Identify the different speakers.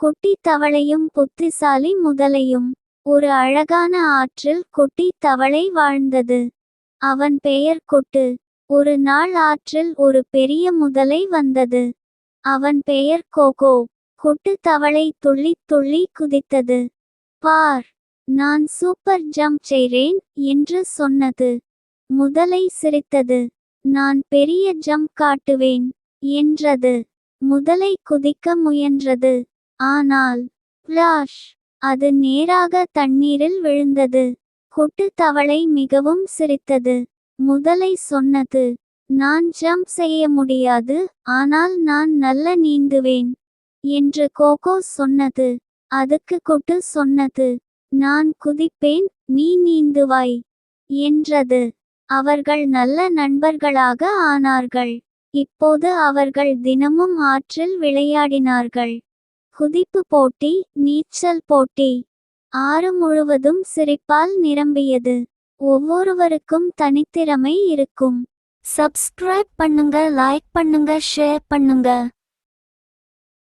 Speaker 1: குட்டி தவளையும் புத்திசாலி முதலையும். ஒரு அழகான ஆற்றில் குட்டி தவளை வாழ்ந்தது. அவன் பெயர் கொட்டு. ஒரு நாள் ஆற்றில் ஒரு பெரிய முதலை வந்தது. அவன் பெயர் கோகோ. கொட்டு தவளை துள்ளி துள்ளி குதித்தது. பார், நான் சூப்பர் ஜம்ப் செய்றேன் என்று சொன்னது. முதலை சிரித்தது. நான் பெரிய ஜம்ப் காட்டுவேன் என்றது. முதலை குதிக்க முயன்றது. ஆனால் பிளாஷ், அது நேராக தண்ணீரில் விழுந்தது. கொட்டு தவளை மிகவும் சிரித்தது. முதலை சொன்னது, நான் ஜம்ப் செய்ய முடியாது, ஆனால் நான் நல்ல நீந்துவேன் என்று கோகோ சொன்னது. அதுக்கு கொட்டு சொன்னது, நான் குதிப்பேன், நீ நீந்துவாய் என்றது. அவர்கள் நல்ல நண்பர்களாக ஆனார்கள். இப்போது அவர்கள் தினமும் ஆற்றில் விளையாடினார்கள். குதிப்பு போட்டி, நீச்சல் போட்டி. ஆறு முழுவதும் சிரிப்பால் நிரம்பியது. ஒவ்வொருவருக்கும் தனித்திறமை இருக்கும். சப்ஸ்கிரைப் பண்ணுங்க, லைக் பண்ணுங்க, ஷேர் பண்ணுங்க.